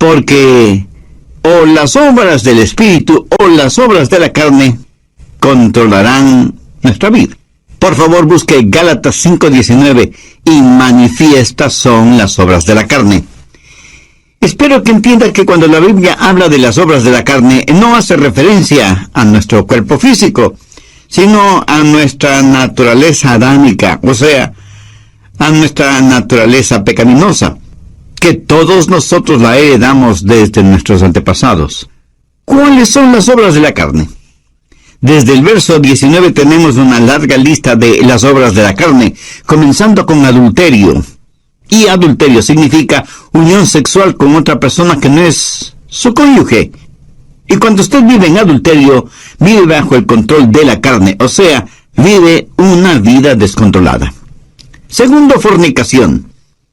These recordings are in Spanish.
porque o las obras del Espíritu o las obras de la carne controlarán nuestra vida. Por favor, busque Gálatas 5:19, y manifiestas son las obras de la carne. Espero que entienda que cuando la Biblia habla de las obras de la carne, no hace referencia a nuestro cuerpo físico, sino a nuestra naturaleza adámica, o sea, a nuestra naturaleza pecaminosa, que todos nosotros la heredamos desde nuestros antepasados. ¿Cuáles son las obras de la carne? Desde el verso 19 tenemos una larga lista de las obras de la carne, comenzando con adulterio. Y adulterio significa unión sexual con otra persona que no es su cónyuge. Y cuando usted vive en adulterio, vive bajo el control de la carne, o sea, vive una vida descontrolada. Segundo, fornicación.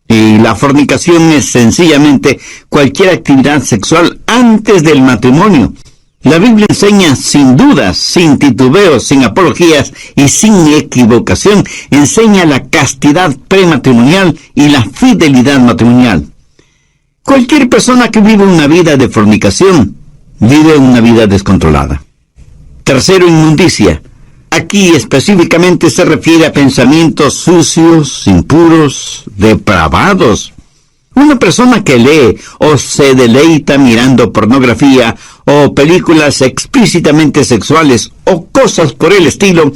Y la fornicación es sencillamente cualquier actividad sexual antes del matrimonio. La Biblia enseña sin dudas, sin titubeos, sin apologías y sin equivocación, enseña la castidad prematrimonial y la fidelidad matrimonial. Cualquier persona que vive una vida de fornicación, vive una vida descontrolada. Tercero, inmundicia. Aquí específicamente se refiere a pensamientos sucios, impuros, depravados. Una persona que lee o se deleita mirando pornografía o películas explícitamente sexuales o cosas por el estilo,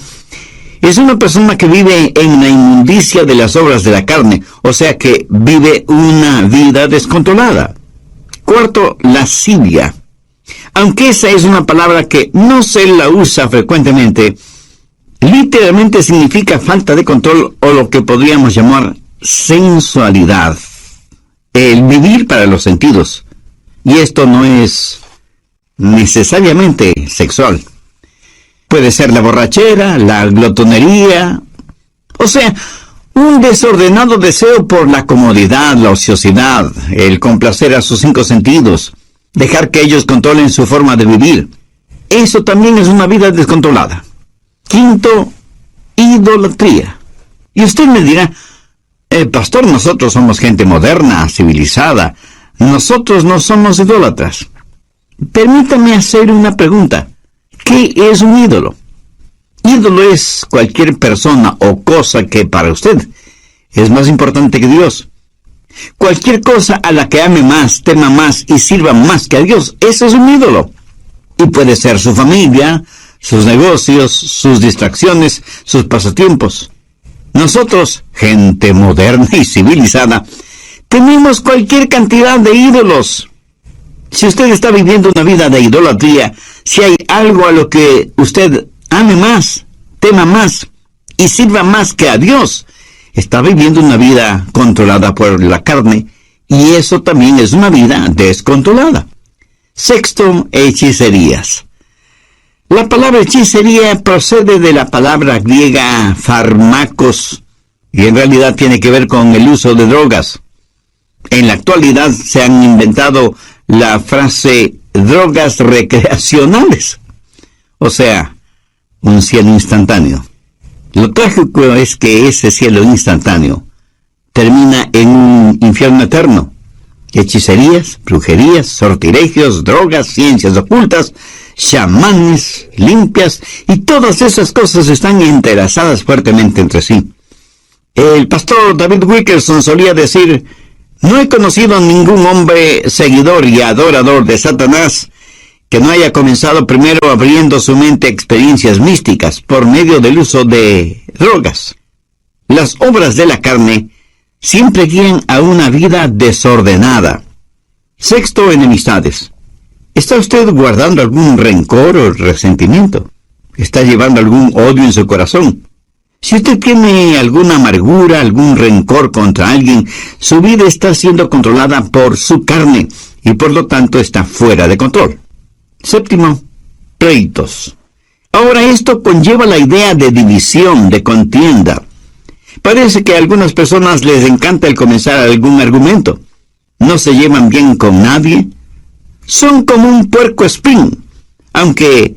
es una persona que vive en la inmundicia de las obras de la carne, o sea que vive una vida descontrolada. Cuarto, lascivia. Aunque esa es una palabra que no se la usa frecuentemente, literalmente significa falta de control o lo que podríamos llamar sensualidad. El vivir para los sentidos. Y esto no es necesariamente sexual. Puede ser la borrachera, la glotonería, o sea, un desordenado deseo por la comodidad, la ociosidad, el complacer a sus 5 sentidos, dejar que ellos controlen su forma de vivir. Eso también es una vida descontrolada. Quinto, idolatría. Y usted me dirá, pastor, nosotros somos gente moderna, civilizada. Nosotros no somos idólatras. Permítame hacer una pregunta. ¿Qué es un ídolo? Ídolo es cualquier persona o cosa que para usted es más importante que Dios. Cualquier cosa a la que ame más, tema más y sirva más que a Dios, eso es un ídolo. Y puede ser su familia, sus negocios, sus distracciones, sus pasatiempos. Nosotros, gente moderna y civilizada, tenemos cualquier cantidad de ídolos. Si usted está viviendo una vida de idolatría, si hay algo a lo que usted ame más, tema más y sirva más que a Dios, está viviendo una vida controlada por la carne, y eso también es una vida descontrolada. Sexto, hechicerías. La palabra hechicería procede de la palabra griega fármacos, y en realidad tiene que ver con el uso de drogas. En la actualidad se han inventado la frase drogas recreacionales, o sea, un cielo instantáneo. Lo trágico es que ese cielo instantáneo termina en un infierno eterno. Hechicerías, brujerías, sortilegios, drogas, ciencias ocultas, chamanes, limpias, y todas esas cosas están entrelazadas fuertemente entre sí. El pastor David Wilkerson solía decir: no he conocido a ningún hombre seguidor y adorador de Satanás que no haya comenzado primero abriendo su mente a experiencias místicas por medio del uso de drogas. Las obras de la carne siempre guían a una vida desordenada. Sexto, enemistades. ¿Está usted guardando algún rencor o resentimiento? ¿Está llevando algún odio en su corazón? Si usted tiene alguna amargura, algún rencor contra alguien, su vida está siendo controlada por su carne y por lo tanto está fuera de control. Séptimo, pleitos. Ahora esto conlleva la idea de división, de contienda. Parece que a algunas personas les encanta el comenzar algún argumento. No se llevan bien con nadie. Son como un puercoespín. Aunque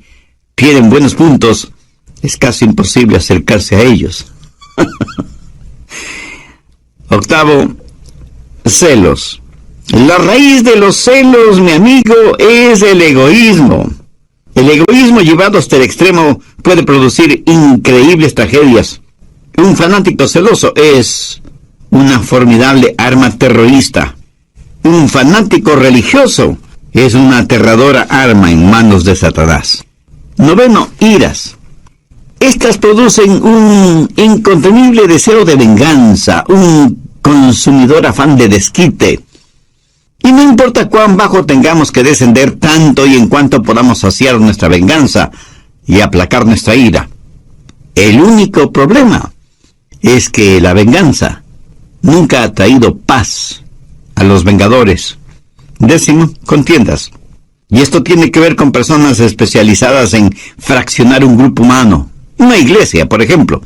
tienen buenos puntos, es casi imposible acercarse a ellos. Octavo, celos. La raíz de los celos, mi amigo, es el egoísmo. El egoísmo llevado hasta el extremo puede producir increíbles tragedias. Un fanático celoso es una formidable arma terrorista. Un fanático religioso es una aterradora arma en manos de Satanás. 9, iras. Estas producen un incontenible deseo de venganza, un consumidor afán de desquite. Y no importa cuán bajo tengamos que descender, tanto y en cuanto podamos saciar nuestra venganza y aplacar nuestra ira. El único problema es que la venganza nunca ha traído paz a los vengadores. 10, contiendas. Y esto tiene que ver con personas especializadas en fraccionar un grupo humano. Una iglesia, por ejemplo.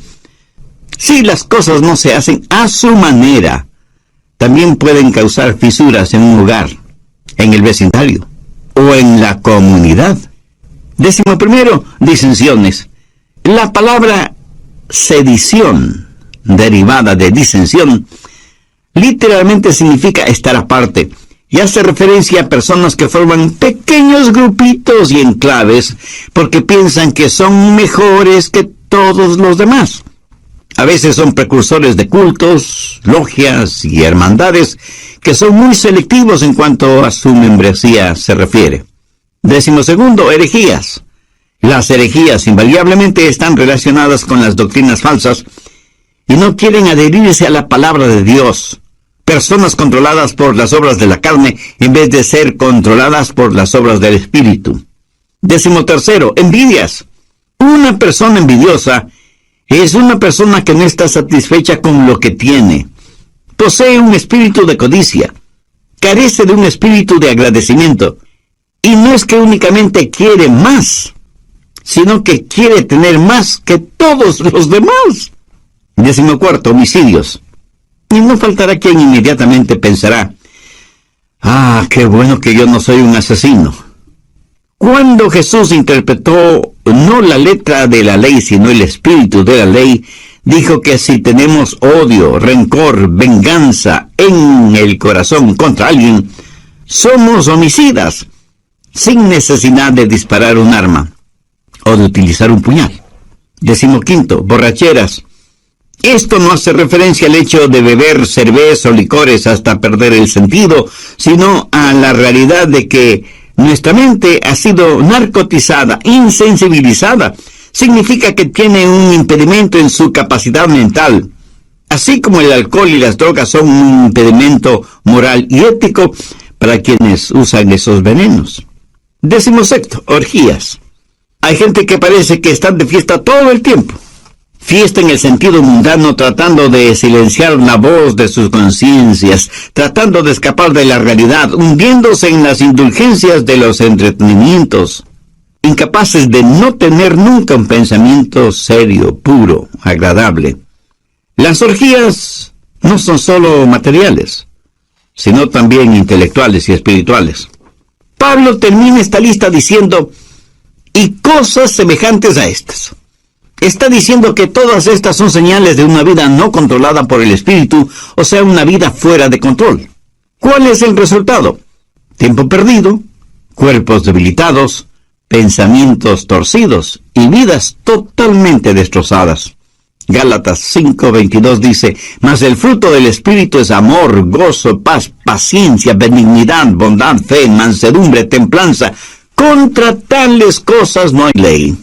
Si las cosas no se hacen a su manera, también pueden causar fisuras en un hogar, en el vecindario o en la comunidad. 11, disensiones. La palabra sedición, derivada de disensión, literalmente significa estar aparte y hace referencia a personas que forman pequeños grupitos y enclaves porque piensan que son mejores que todos los demás. A veces son precursores de cultos, logias y hermandades que son muy selectivos en cuanto a su membresía se refiere. 12, herejías. Las herejías invariablemente están relacionadas con las doctrinas falsas y no quieren adherirse a la palabra de Dios. Personas controladas por las obras de la carne en vez de ser controladas por las obras del Espíritu. 13, envidias. Una persona envidiosa es una persona que no está satisfecha con lo que tiene. Posee un espíritu de codicia. Carece de un espíritu de agradecimiento. Y no es que únicamente quiere más, sino que quiere tener más que todos los demás. 14, homicidios. Y no faltará quien inmediatamente pensará: ah, qué bueno que yo no soy un asesino. Cuando Jesús interpretó no la letra de la ley, sino el espíritu de la ley, dijo que si tenemos odio, rencor, venganza en el corazón contra alguien, somos homicidas, sin necesidad de disparar un arma o de utilizar un puñal. 15, borracheras. Esto no hace referencia al hecho de beber cerveza o licores hasta perder el sentido, sino a la realidad de que nuestra mente ha sido narcotizada, insensibilizada. Significa que tiene un impedimento en su capacidad mental. Así como el alcohol y las drogas son un impedimento moral y ético para quienes usan esos venenos. 16, orgías. Hay gente que parece que están de fiesta todo el tiempo. Fiesta en el sentido mundano, tratando de silenciar la voz de sus conciencias, tratando de escapar de la realidad, hundiéndose en las indulgencias de los entretenimientos, incapaces de no tener nunca un pensamiento serio, puro, agradable. Las orgías no son solo materiales, sino también intelectuales y espirituales. Pablo termina esta lista diciendo: y cosas semejantes a estas. Está diciendo que todas estas son señales de una vida no controlada por el Espíritu, o sea, una vida fuera de control. ¿Cuál es el resultado? Tiempo perdido, cuerpos debilitados, pensamientos torcidos y vidas totalmente destrozadas. Gálatas 5:22 dice: mas el fruto del Espíritu es amor, gozo, paz, paciencia, benignidad, bondad, fe, mansedumbre, templanza. Contra tales cosas no hay ley.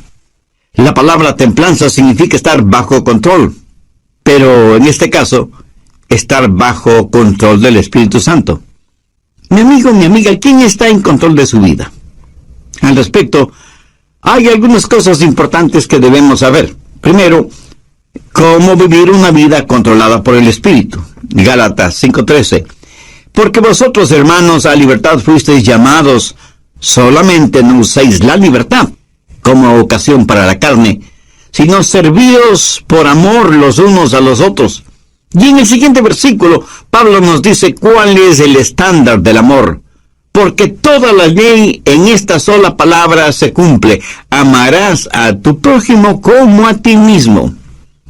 La palabra templanza significa estar bajo control, pero en este caso, estar bajo control del Espíritu Santo. Mi amigo, mi amiga, ¿quién está en control de su vida? Al respecto, hay algunas cosas importantes que debemos saber. Primero, cómo vivir una vida controlada por el Espíritu. Gálatas 5:13. Porque vosotros, hermanos, a libertad fuisteis llamados, solamente no uséis la libertad como ocasión para la carne, sino servíos por amor los unos a los otros. Y en el siguiente versículo, Pablo nos dice cuál es el estándar del amor. Porque toda la ley en esta sola palabra se cumple: amarás a tu prójimo como a ti mismo.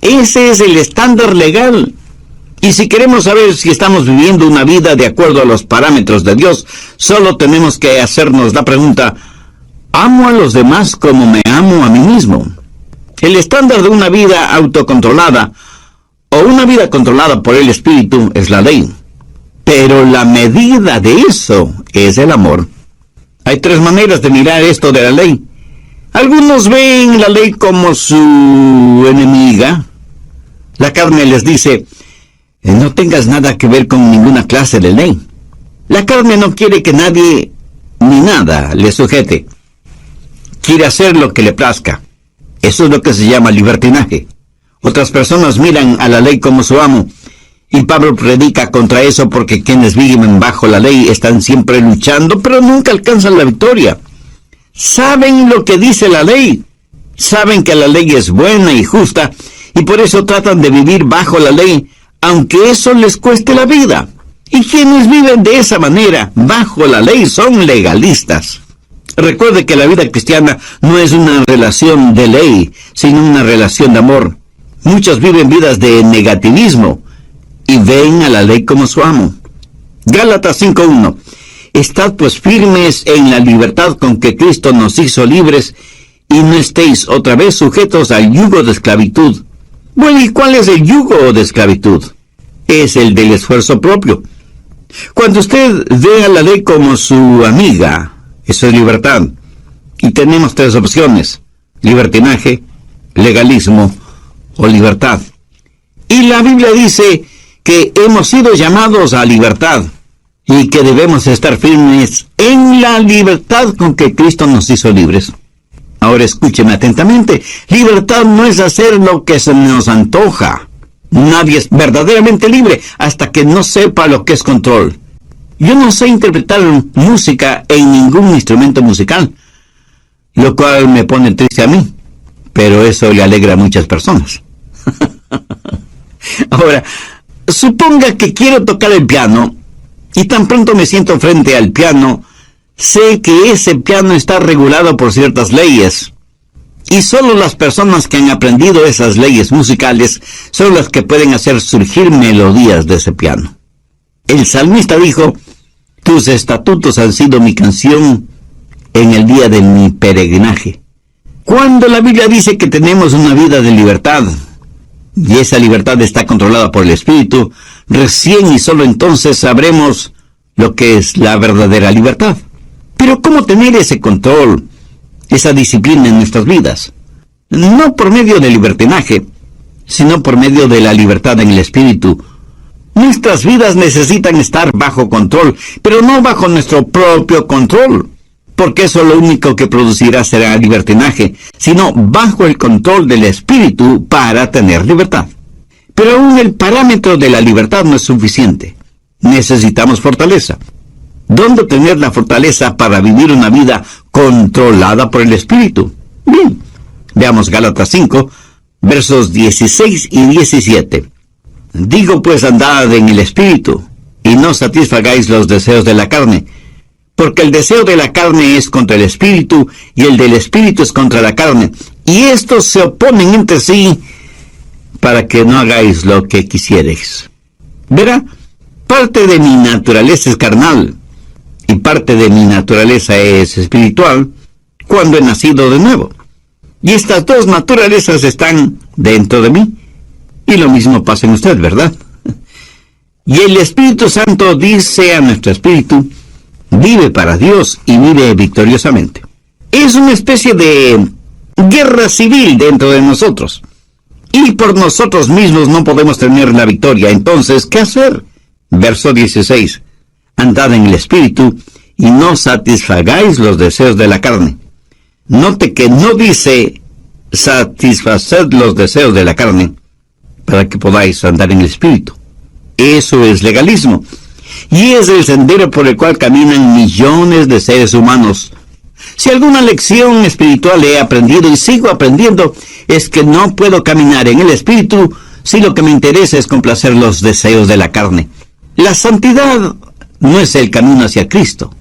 Ese es el estándar legal. Y si queremos saber si estamos viviendo una vida de acuerdo a los parámetros de Dios, solo tenemos que hacernos la pregunta: ¿amo a los demás como me amo a mí mismo? El estándar de una vida autocontrolada o una vida controlada por el Espíritu es la ley. Pero la medida de eso es el amor. Hay tres maneras de mirar esto de la ley. Algunos ven la ley como su enemiga. La carne les dice: no tengas nada que ver con ninguna clase de ley. La carne no quiere que nadie ni nada le sujete. Quiere hacer lo que le plazca. Eso es lo que se llama libertinaje. Otras personas miran a la ley como su amo. Y Pablo predica contra eso porque quienes viven bajo la ley están siempre luchando, pero nunca alcanzan la victoria. Saben lo que dice la ley. Saben que la ley es buena y justa, y por eso tratan de vivir bajo la ley, aunque eso les cueste la vida. Y quienes viven de esa manera, bajo la ley, son legalistas. Recuerde que la vida cristiana no es una relación de ley, sino una relación de amor. Muchos viven vidas de negativismo y ven a la ley como su amo. Gálatas 5:1. Estad pues firmes en la libertad con que Cristo nos hizo libres, y no estéis otra vez sujetos al yugo de esclavitud. Bueno, ¿y cuál es el yugo de esclavitud? Es el del esfuerzo propio. Cuando usted ve a la ley como su amiga, eso es libertad. Y tenemos tres opciones: libertinaje, legalismo o libertad. Y la Biblia dice que hemos sido llamados a libertad y que debemos estar firmes en la libertad con que Cristo nos hizo libres. Ahora escúcheme atentamente. Libertad no es hacer lo que se nos antoja. Nadie es verdaderamente libre hasta que no sepa lo que es control. Yo no sé interpretar música en ningún instrumento musical, lo cual me pone triste a mí, pero eso le alegra a muchas personas. Ahora, suponga que quiero tocar el piano, y tan pronto me siento frente al piano, sé que ese piano está regulado por ciertas leyes, y solo las personas que han aprendido esas leyes musicales son las que pueden hacer surgir melodías de ese piano. El salmista dijo: tus estatutos han sido mi canción en el día de mi peregrinaje. Cuando la Biblia dice que tenemos una vida de libertad, y esa libertad está controlada por el Espíritu, recién y solo entonces sabremos lo que es la verdadera libertad. Pero ¿cómo tener ese control, esa disciplina en nuestras vidas? No por medio del libertinaje, sino por medio de la libertad en el Espíritu. Nuestras vidas necesitan estar bajo control, pero no bajo nuestro propio control, porque eso lo único que producirá será libertinaje, sino bajo el control del Espíritu para tener libertad. Pero aún el parámetro de la libertad no es suficiente. Necesitamos fortaleza. ¿Dónde tener la fortaleza para vivir una vida controlada por el Espíritu? Bien, veamos Gálatas 5, versos 16 y 17. Digo pues, andad en el Espíritu, y no satisfagáis los deseos de la carne, porque el deseo de la carne es contra el Espíritu, y el del Espíritu es contra la carne, y estos se oponen entre sí, para que no hagáis lo que quisierais. Verá, parte de mi naturaleza es carnal, y parte de mi naturaleza es espiritual, cuando he nacido de nuevo. Y estas dos naturalezas están dentro de mí. Y lo mismo pasa en usted, ¿verdad? Y el Espíritu Santo dice a nuestro espíritu: vive para Dios y vive victoriosamente. Es una especie de guerra civil dentro de nosotros. Y por nosotros mismos no podemos tener la victoria. Entonces, ¿qué hacer? Verso 16. Andad en el Espíritu y no satisfagáis los deseos de la carne. Note que no dice satisfaced los deseos de la carne, para que podáis andar en el Espíritu. Eso es legalismo. Y es el sendero por el cual caminan millones de seres humanos. Si alguna lección espiritual he aprendido y sigo aprendiendo, es que no puedo caminar en el Espíritu si lo que me interesa es complacer los deseos de la carne. La santidad no es el camino hacia Cristo.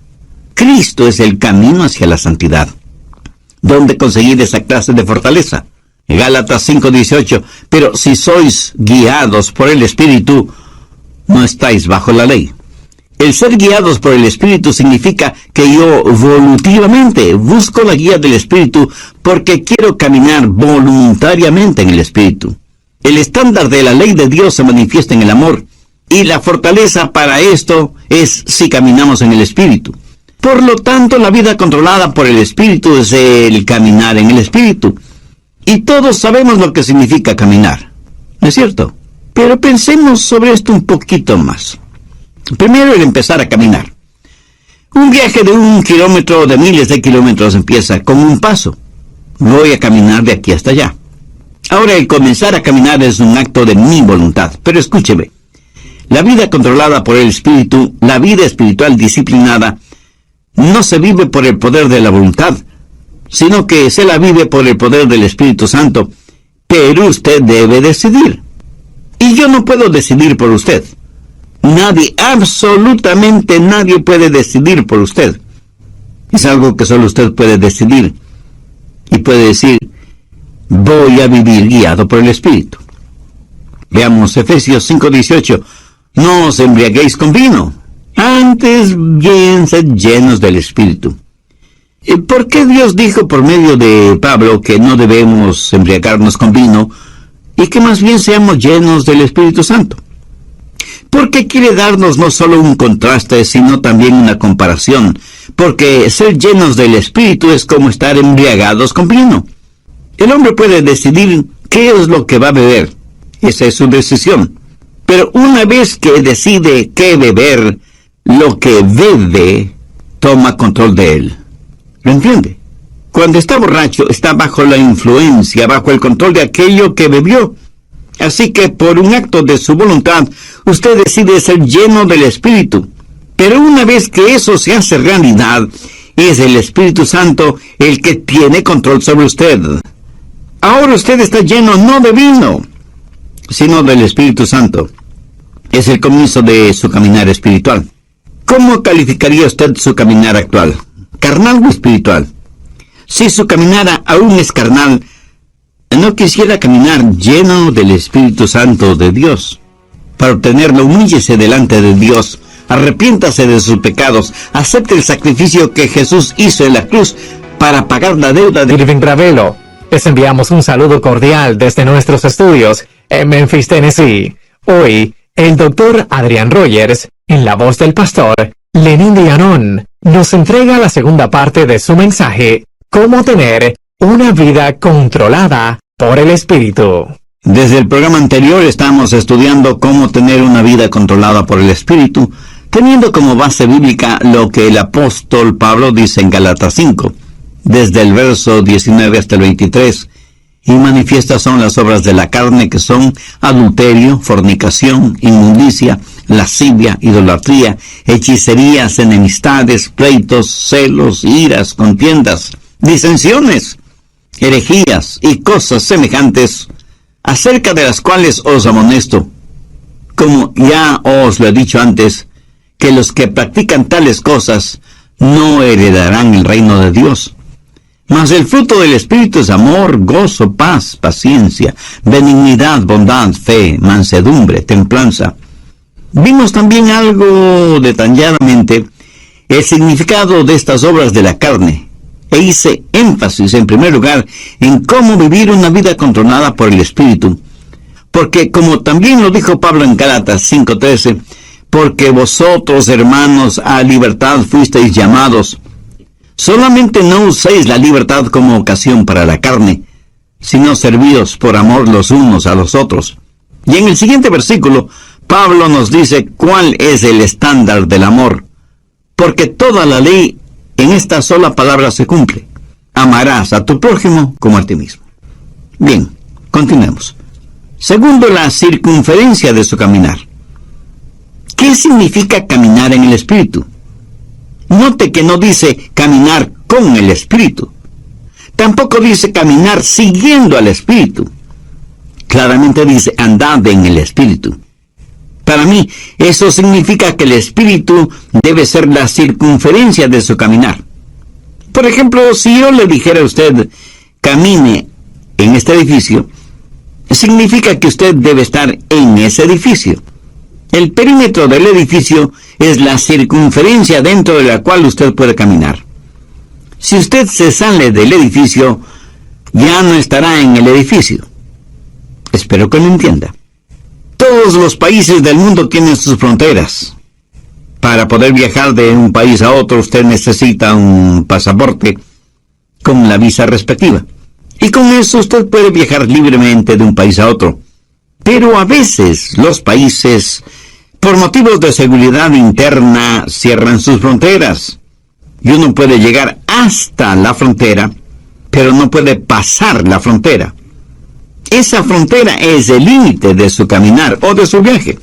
Cristo es el camino hacia la santidad. ¿Dónde conseguir esa clase de fortaleza? Gálatas 5:18. Pero si sois guiados por el Espíritu, no estáis bajo la ley. El ser guiados por el Espíritu significa que yo voluntariamente busco la guía del Espíritu porque quiero caminar voluntariamente en el Espíritu. El estándar de la ley de Dios se manifiesta en el amor, y la fortaleza para esto es si caminamos en el Espíritu. Por lo tanto, la vida controlada por el Espíritu es el caminar en el Espíritu. Y todos sabemos lo que significa caminar, ¿no es cierto? Pero pensemos sobre esto un poquito más. Primero, el empezar a caminar. Un viaje de 1 kilómetro o de miles de kilómetros empieza con un paso. Voy a caminar de aquí hasta allá. Ahora, el comenzar a caminar es un acto de mi voluntad. Pero escúcheme, la vida controlada por el Espíritu, la vida espiritual disciplinada, no se vive por el poder de la voluntad, sino que se la vive por el poder del Espíritu Santo. Pero usted debe decidir. Y yo no puedo decidir por usted. Nadie, absolutamente nadie puede decidir por usted. Es algo que solo usted puede decidir. Y puede decir, voy a vivir guiado por el Espíritu. Veamos Efesios 5:18. No os embriaguéis con vino, antes bien sed llenos del Espíritu. ¿Por qué Dios dijo por medio de Pablo que no debemos embriagarnos con vino y que más bien seamos llenos del Espíritu Santo? Porque quiere darnos no solo un contraste, sino también una comparación, porque ser llenos del Espíritu es como estar embriagados con vino. El hombre puede decidir qué es lo que va a beber, esa es su decisión. Pero una vez que decide qué beber, lo que bebe toma control de él. ¿Lo entiende? Cuando está borracho, está bajo la influencia, bajo el control de aquello que bebió. Así que por un acto de su voluntad, usted decide ser lleno del Espíritu. Pero una vez que eso se hace realidad, es el Espíritu Santo el que tiene control sobre usted. Ahora usted está lleno no de vino, sino del Espíritu Santo. Es el comienzo de su caminar espiritual. ¿Cómo calificaría usted su caminar actual? ¿Carnal o espiritual? Si su caminar aún es carnal, no quisiera caminar lleno del Espíritu Santo de Dios. Para obtenerlo, humíllese delante de Dios, arrepiéntase de sus pecados, acepte el sacrificio que Jesús hizo en la cruz para pagar la deuda de Irving Ravelo. Les enviamos un saludo cordial desde nuestros estudios en Memphis, Tennessee. Hoy, el Dr. Adrian Rogers, en la voz del pastor Lenín de Anón, nos entrega la segunda parte de su mensaje, Cómo tener una vida controlada por el Espíritu. Desde el programa anterior estamos estudiando cómo tener una vida controlada por el Espíritu, teniendo como base bíblica lo que el apóstol Pablo dice en Gálatas 5, desde el verso 19 hasta el 23, y manifiestas son las obras de la carne, que son adulterio, fornicación, inmundicia, lascivia, idolatría, hechicerías, enemistades, pleitos, celos, iras, contiendas, disensiones, herejías y cosas semejantes, acerca de las cuales os amonesto, como ya os lo he dicho antes, que los que practican tales cosas no heredarán el reino de Dios. Mas el fruto del Espíritu es amor, gozo, paz, paciencia, benignidad, bondad, fe, mansedumbre, templanza. Vimos también algo detalladamente el significado de estas obras de la carne, e hice énfasis en primer lugar en cómo vivir una vida controlada por el Espíritu, porque como también lo dijo Pablo en Gálatas 5:13, porque vosotros, hermanos, a libertad fuisteis llamados. Solamente no uséis la libertad como ocasión para la carne, sino servíos por amor los unos a los otros. Y en el siguiente versículo, Pablo nos dice cuál es el estándar del amor, porque toda la ley en esta sola palabra se cumple: amarás a tu prójimo como a ti mismo. Bien, continuemos. Segundo, la circunferencia de su caminar. ¿Qué significa caminar en el Espíritu? Note que no dice caminar con el Espíritu. Tampoco dice caminar siguiendo al Espíritu. Claramente dice andad en el Espíritu. Para mí, eso significa que el Espíritu debe ser la circunferencia de su caminar. Por ejemplo, si yo le dijera a usted, camine en este edificio, significa que usted debe estar en ese edificio. El perímetro del edificio es la circunferencia dentro de la cual usted puede caminar. Si usted se sale del edificio, ya no estará en el edificio. Espero que lo entienda. Todos los países del mundo tienen sus fronteras. Para poder viajar de un país a otro, usted necesita un pasaporte con la visa respectiva. Y con eso usted puede viajar libremente de un país a otro. Pero a veces los países, por motivos de seguridad interna, cierran sus fronteras. Y uno puede llegar hasta la frontera, pero no puede pasar la frontera. Esa frontera es el límite de su caminar o de su viaje.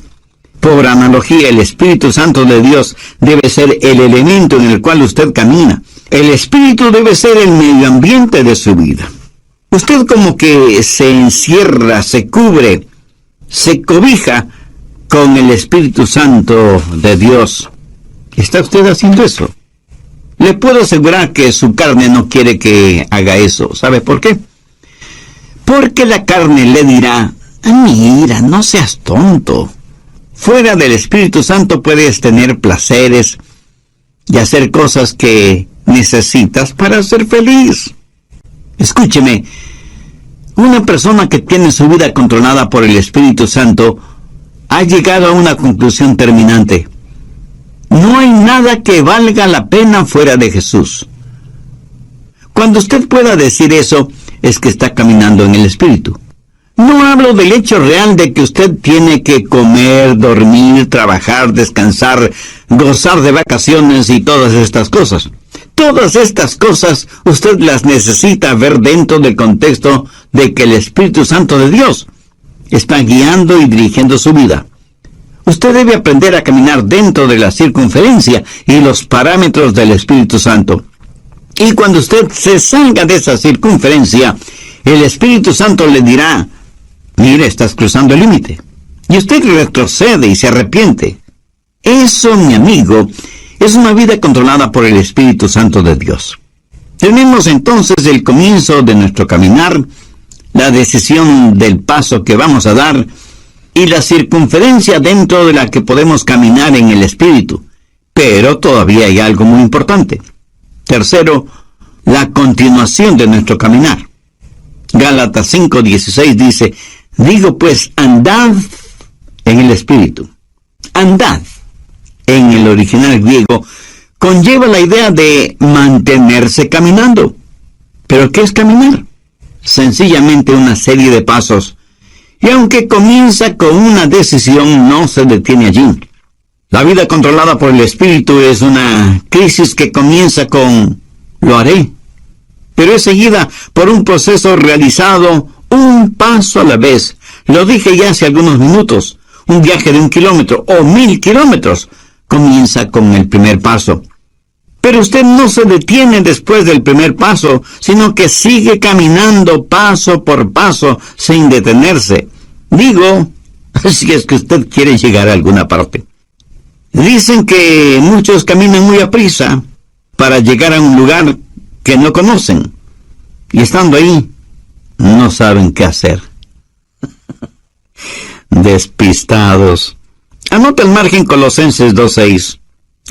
Por analogía, el Espíritu Santo de Dios debe ser el elemento en el cual usted camina. El Espíritu debe ser el medio ambiente de su vida. Usted como que se encierra, se cubre, se cobija con el Espíritu Santo de Dios. ¿Está usted haciendo eso? Le puedo asegurar que su carne no quiere que haga eso. ¿Sabe por qué? Porque la carne le dirá, mira, no seas tonto. Fuera del Espíritu Santo puedes tener placeres y hacer cosas que necesitas para ser feliz. Escúcheme, una persona que tiene su vida controlada por el Espíritu Santo ha llegado a una conclusión terminante. No hay nada que valga la pena fuera de Jesús. Cuando usted pueda decir eso, es que está caminando en el Espíritu. No hablo del hecho real de que usted tiene que comer, dormir, trabajar, descansar, gozar de vacaciones y todas estas cosas. Todas estas cosas usted las necesita ver dentro del contexto de que el Espíritu Santo de Dios está guiando y dirigiendo su vida. Usted debe aprender a caminar dentro de la circunferencia y los parámetros del Espíritu Santo. Y cuando usted se salga de esa circunferencia, el Espíritu Santo le dirá, mire, estás cruzando el límite. Y usted retrocede y se arrepiente. Eso, mi amigo, es una vida controlada por el Espíritu Santo de Dios. Tenemos entonces el comienzo de nuestro caminar, la decisión del paso que vamos a dar, y la circunferencia dentro de la que podemos caminar en el Espíritu. Pero todavía hay algo muy importante. Tercero, la continuación de nuestro caminar. Gálatas 5:16 dice, digo pues, andad en el Espíritu. Andad, en el original griego, conlleva la idea de mantenerse caminando. ¿Pero qué es caminar? Sencillamente una serie de pasos. Y aunque comienza con una decisión, no se detiene allí. La vida controlada por el Espíritu es una crisis que comienza con lo haré, pero es seguida por un proceso realizado un paso a la vez. Lo dije ya hace algunos minutos. Un viaje de 1 kilómetro o 1000 kilómetros comienza con el primer paso. Pero usted no se detiene después del primer paso, sino que sigue caminando paso por paso sin detenerse. Digo, si es que usted quiere llegar a alguna parte. Dicen que muchos caminan muy aprisa para llegar a un lugar que no conocen. Y estando ahí, no saben qué hacer. Despistados. Anota al margen Colosenses 2:6.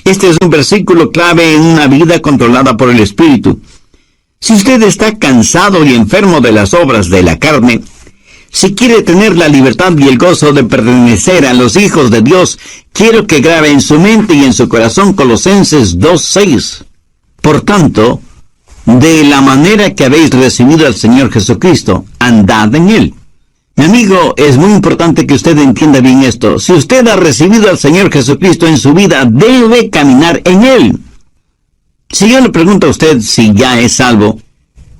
Este es un versículo clave en una vida controlada por el Espíritu. Si usted está cansado y enfermo de las obras de la carne, si quiere tener la libertad y el gozo de pertenecer a los hijos de Dios, quiero que grabe en su mente y en su corazón Colosenses 2:6. Por tanto, de la manera que habéis recibido al Señor Jesucristo, andad en Él. Mi amigo, es muy importante que usted entienda bien esto. Si usted ha recibido al Señor Jesucristo en su vida, debe caminar en Él. Si yo le pregunto a usted si ya es salvo,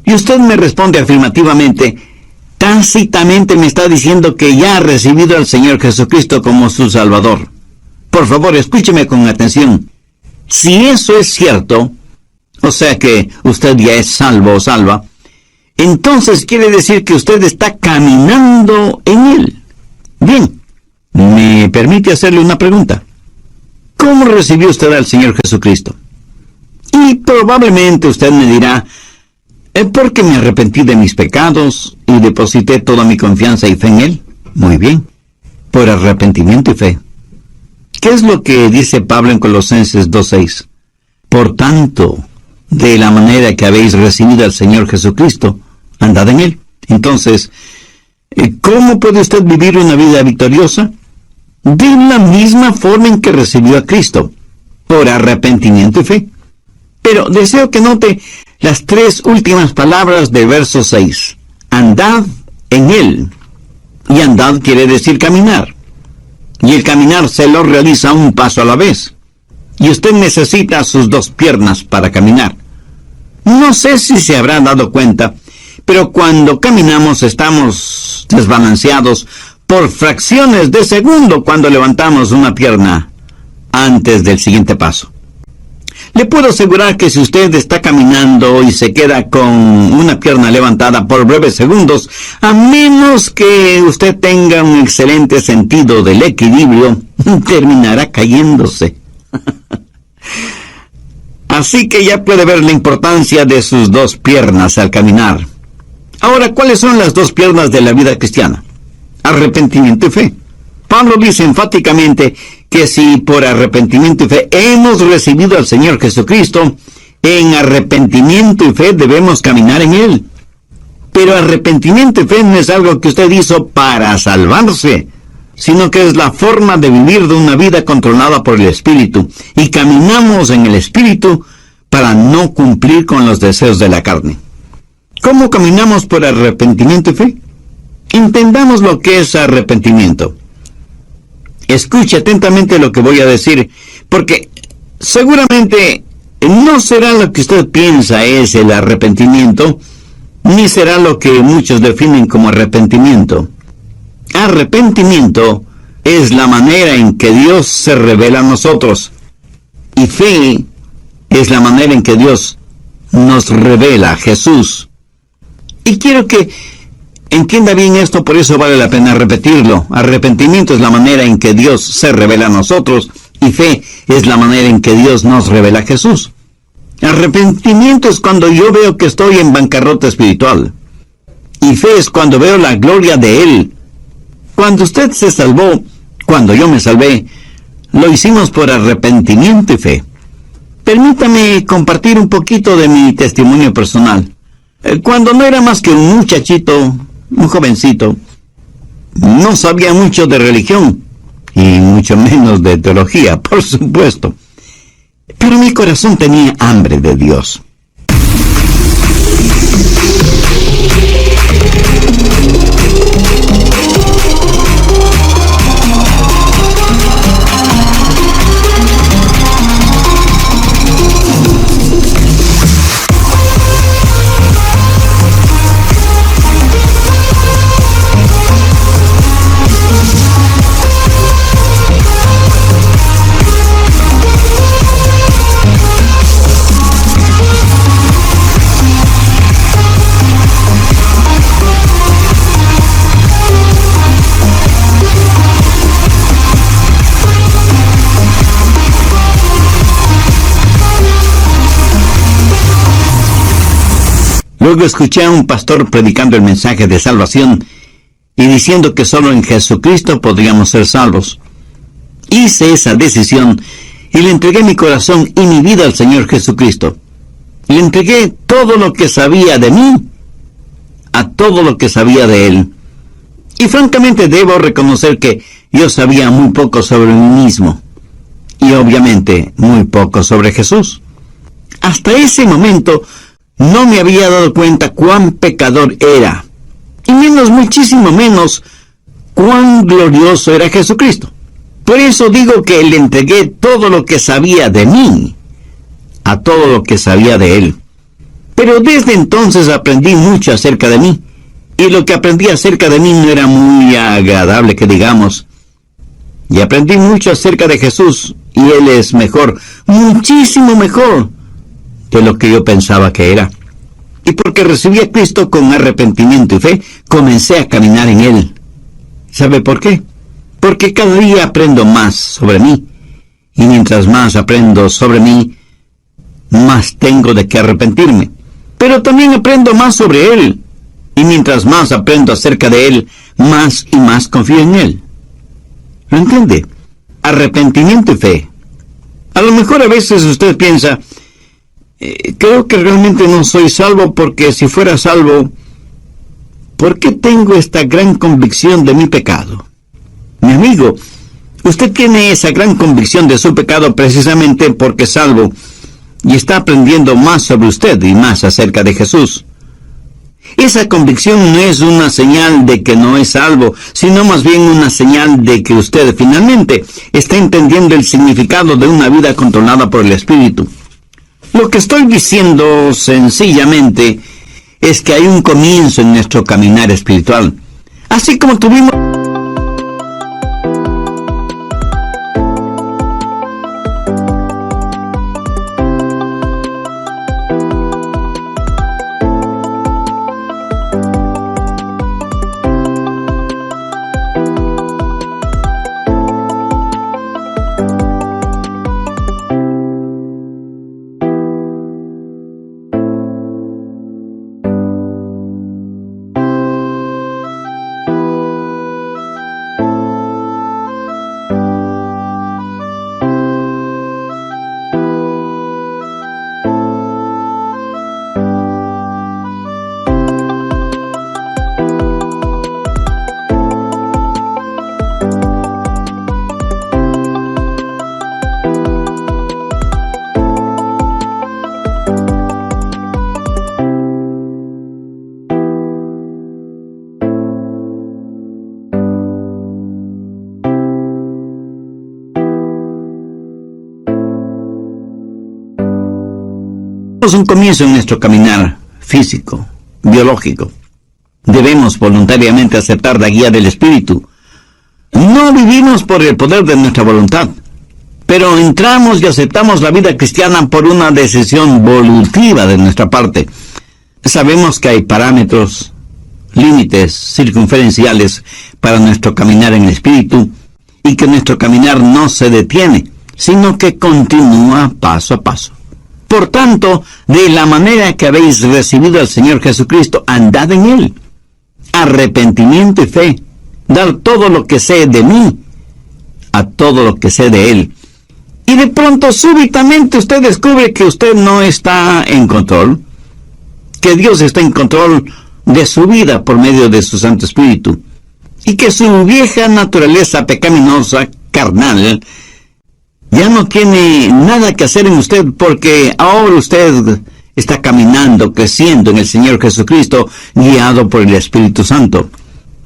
y usted me responde afirmativamente, tácitamente me está diciendo que ya ha recibido al Señor Jesucristo como su Salvador. Por favor, escúcheme con atención. Si eso es cierto, o sea que usted ya es salvo o salva, entonces quiere decir que usted está caminando en Él. Bien, me permite hacerle una pregunta. ¿Cómo recibió usted al Señor Jesucristo? Y probablemente usted me dirá, porque me arrepentí de mis pecados y deposité toda mi confianza y fe en Él. Muy bien, por arrepentimiento y fe. ¿Qué es lo que dice Pablo en Colosenses 2:6? Por tanto, de la manera que habéis recibido al Señor Jesucristo, andad en Él. Entonces, ¿cómo puede usted vivir una vida victoriosa? De la misma forma en que recibió a Cristo, por arrepentimiento y fe. Pero deseo que note las 3 últimas palabras del verso 6. Andad en Él. Y andad quiere decir caminar. Y el caminar se lo realiza un paso a la vez. Y usted necesita sus 2 piernas para caminar. No sé si se habrá dado cuenta, pero cuando caminamos estamos desbalanceados por fracciones de segundo cuando levantamos una pierna antes del siguiente paso. Le puedo asegurar que si usted está caminando y se queda con una pierna levantada por breves segundos, a menos que usted tenga un excelente sentido del equilibrio, terminará cayéndose. Así que ya puede ver la importancia de sus 2 piernas al caminar. Ahora, ¿cuáles son las 2 piernas de la vida cristiana? Arrepentimiento y fe. Pablo dice enfáticamente que si por arrepentimiento y fe hemos recibido al Señor Jesucristo, en arrepentimiento y fe debemos caminar en Él. Pero arrepentimiento y fe no es algo que usted hizo para salvarse, sino que es la forma de vivir de una vida controlada por el Espíritu. Y caminamos en el Espíritu para no cumplir con los deseos de la carne. ¿Cómo caminamos por arrepentimiento y fe? Entendamos lo que es arrepentimiento. Escuche atentamente lo que voy a decir, porque seguramente no será lo que usted piensa es el arrepentimiento, ni será lo que muchos definen como arrepentimiento. Arrepentimiento es la manera en que Dios se revela a nosotros, y fe es la manera en que Dios nos revela a Jesús. Y quiero que entienda bien esto, por eso vale la pena repetirlo. Arrepentimiento es la manera en que Dios se revela a nosotros, y fe es la manera en que Dios nos revela a Jesús. Arrepentimiento es cuando yo veo que estoy en bancarrota espiritual. Y fe es cuando veo la gloria de Él. Cuando usted se salvó, cuando yo me salvé, lo hicimos por arrepentimiento y fe. Permítame compartir un poquito de mi testimonio personal. Cuando no era más que un muchachito, un jovencito, no sabía mucho de religión, y mucho menos de teología, por supuesto. Pero mi corazón tenía hambre de Dios. Luego escuché a un pastor predicando el mensaje de salvación y diciendo que solo en Jesucristo podríamos ser salvos. Hice esa decisión y le entregué mi corazón y mi vida al Señor Jesucristo. Le entregué todo lo que sabía de mí a todo lo que sabía de Él. Y francamente debo reconocer que yo sabía muy poco sobre mí mismo y obviamente muy poco sobre Jesús. Hasta ese momento no me había dado cuenta cuán pecador era, y muchísimo menos, cuán glorioso era Jesucristo. Por eso digo que le entregué todo lo que sabía de mí, a todo lo que sabía de Él. Pero desde entonces aprendí mucho acerca de mí, y lo que aprendí acerca de mí no era muy agradable que digamos. Y aprendí mucho acerca de Jesús, y Él es mejor, muchísimo mejor de lo que yo pensaba que era. Y porque recibí a Cristo con arrepentimiento y fe, comencé a caminar en Él. ¿Sabe por qué? Porque cada día aprendo más sobre mí. Y mientras más aprendo sobre mí, más tengo de qué arrepentirme. Pero también aprendo más sobre Él. Y mientras más aprendo acerca de Él, más y más confío en Él. ¿Lo entiende? arrepentimiento y fe. A lo mejor a veces usted piensa, creo que realmente no soy salvo, porque si fuera salvo, ¿por qué tengo esta gran convicción de mi pecado? Mi amigo, usted tiene esa gran convicción de su pecado precisamente porque es salvo y está aprendiendo más sobre usted y más acerca de Jesús. Esa convicción no es una señal de que no es salvo, sino más bien una señal de que usted finalmente está entendiendo el significado de una vida controlada por el Espíritu. Lo que estoy diciendo sencillamente es que hay un comienzo en nuestro caminar espiritual. Así como tuvimos un comienzo en nuestro caminar físico, biológico. Debemos voluntariamente aceptar la guía del Espíritu. No vivimos por el poder de nuestra voluntad, pero entramos y aceptamos la vida cristiana por una decisión volutiva de nuestra parte. Sabemos que hay parámetros, límites circunferenciales para nuestro caminar en el Espíritu, y que nuestro caminar no se detiene, sino que continúa paso a paso. Por tanto, de la manera que habéis recibido al Señor Jesucristo, andad en Él. Arrepentimiento y fe. Dar todo lo que sé de mí a todo lo que sé de Él. Y de pronto, súbitamente, usted descubre que usted no está en control, que Dios está en control de su vida por medio de su Santo Espíritu, y que su vieja naturaleza pecaminosa, carnal, ya no tiene nada que hacer en usted, porque ahora usted está caminando, creciendo en el Señor Jesucristo, guiado por el Espíritu Santo.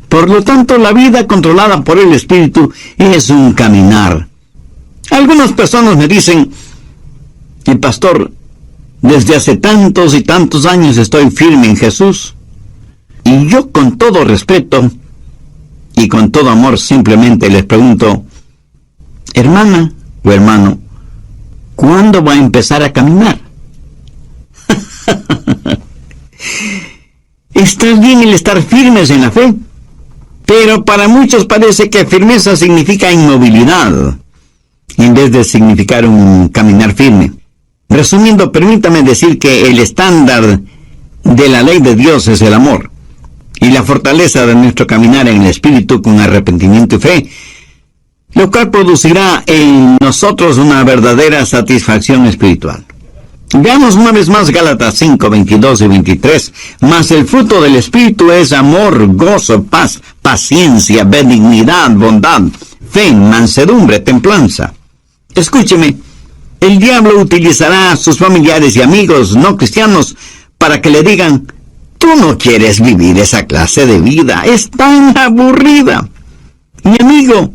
Por lo tanto, la vida controlada por el Espíritu es un caminar. Algunas personas me dicen, pastor, desde hace tantos y tantos años estoy firme en Jesús. Y yo, con todo respeto y con todo amor, simplemente les pregunto, hermana o hermano, ¿cuándo va a empezar a caminar? Está bien el estar firmes en la fe, pero para muchos parece que firmeza significa inmovilidad, en vez de significar un caminar firme. Resumiendo, permítame decir que el estándar de la ley de Dios es el amor, y la fortaleza de nuestro caminar en el Espíritu con arrepentimiento y fe, lo cual producirá en nosotros una verdadera satisfacción espiritual. Veamos una vez más Gálatas 5, 22 y 23. Mas el fruto del Espíritu es amor, gozo, paz, paciencia, benignidad, bondad, fe, mansedumbre, templanza. Escúcheme, el diablo utilizará a sus familiares y amigos no cristianos para que le digan, tú no quieres vivir esa clase de vida, es tan aburrida. Mi amigo,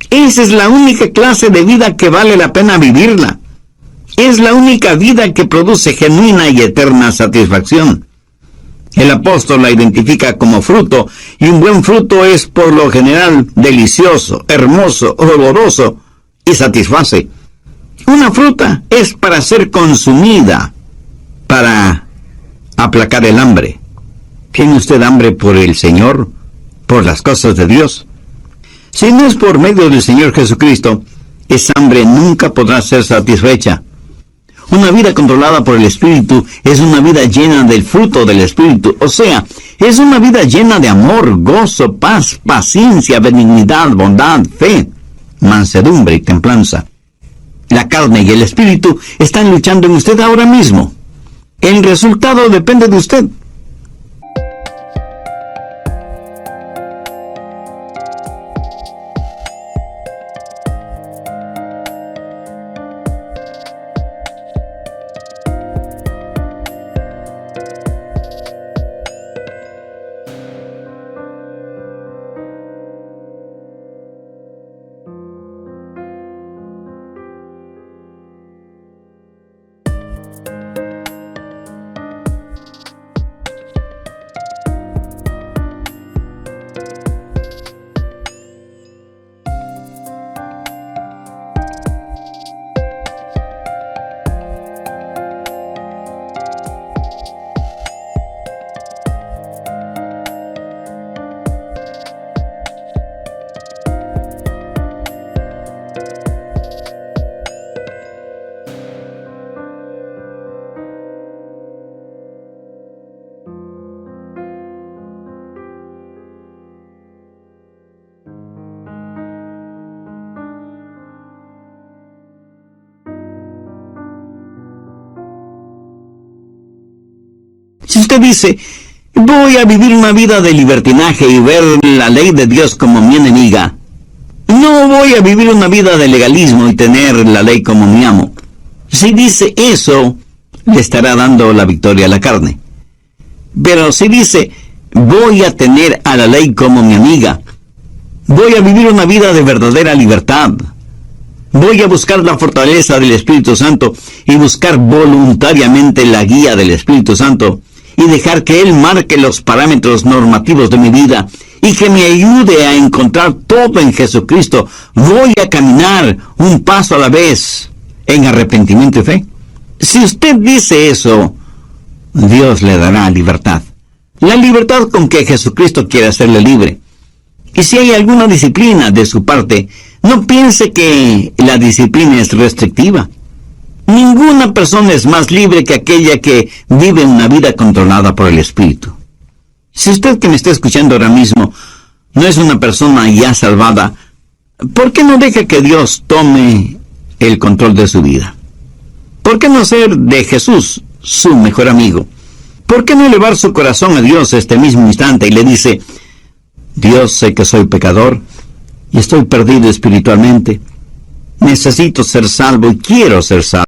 esa es la única clase de vida que vale la pena vivirla. Es la única vida que produce genuina y eterna satisfacción. El apóstol la identifica como fruto, y un buen fruto es por lo general delicioso, hermoso, oloroso y satisface. Una fruta es para ser consumida, para aplacar el hambre. ¿Tiene usted hambre por el Señor, por las cosas de Dios? Si no es por medio del Señor Jesucristo, esa hambre nunca podrá ser satisfecha. Una vida controlada por el Espíritu es una vida llena del fruto del Espíritu, o sea, es una vida llena de amor, gozo, paz, paciencia, benignidad, bondad, fe. mansedumbre y templanza. La carne y el espíritu están luchando en usted ahora mismo. El resultado depende de usted. Si usted dice, voy a vivir una vida de libertinaje y ver la ley de Dios como mi enemiga, no voy a vivir una vida de legalismo y tener la ley como mi amo. Si dice eso, le estará dando la victoria a la carne. Pero si dice, voy a tener a la ley como mi amiga, voy a vivir una vida de verdadera libertad, voy a buscar la fortaleza del Espíritu Santo y buscar voluntariamente la guía del Espíritu Santo y dejar que Él marque los parámetros normativos de mi vida y que me ayude a encontrar todo en Jesucristo, voy a caminar un paso a la vez en arrepentimiento y fe. Si usted dice eso, Dios le dará libertad. La libertad con que Jesucristo quiere hacerle libre. Y si hay alguna disciplina de su parte, no piense que la disciplina es restrictiva. Ninguna persona es más libre que aquella que vive una vida controlada por el Espíritu. Si usted que me está escuchando ahora mismo no es una persona ya salvada, ¿por qué no deja que Dios tome el control de su vida? ¿Por qué no ser de Jesús su mejor amigo? ¿Por qué no elevar su corazón a Dios este mismo instante y le dice, Dios, sé que soy pecador y estoy perdido espiritualmente. Necesito ser salvo y quiero ser salvo.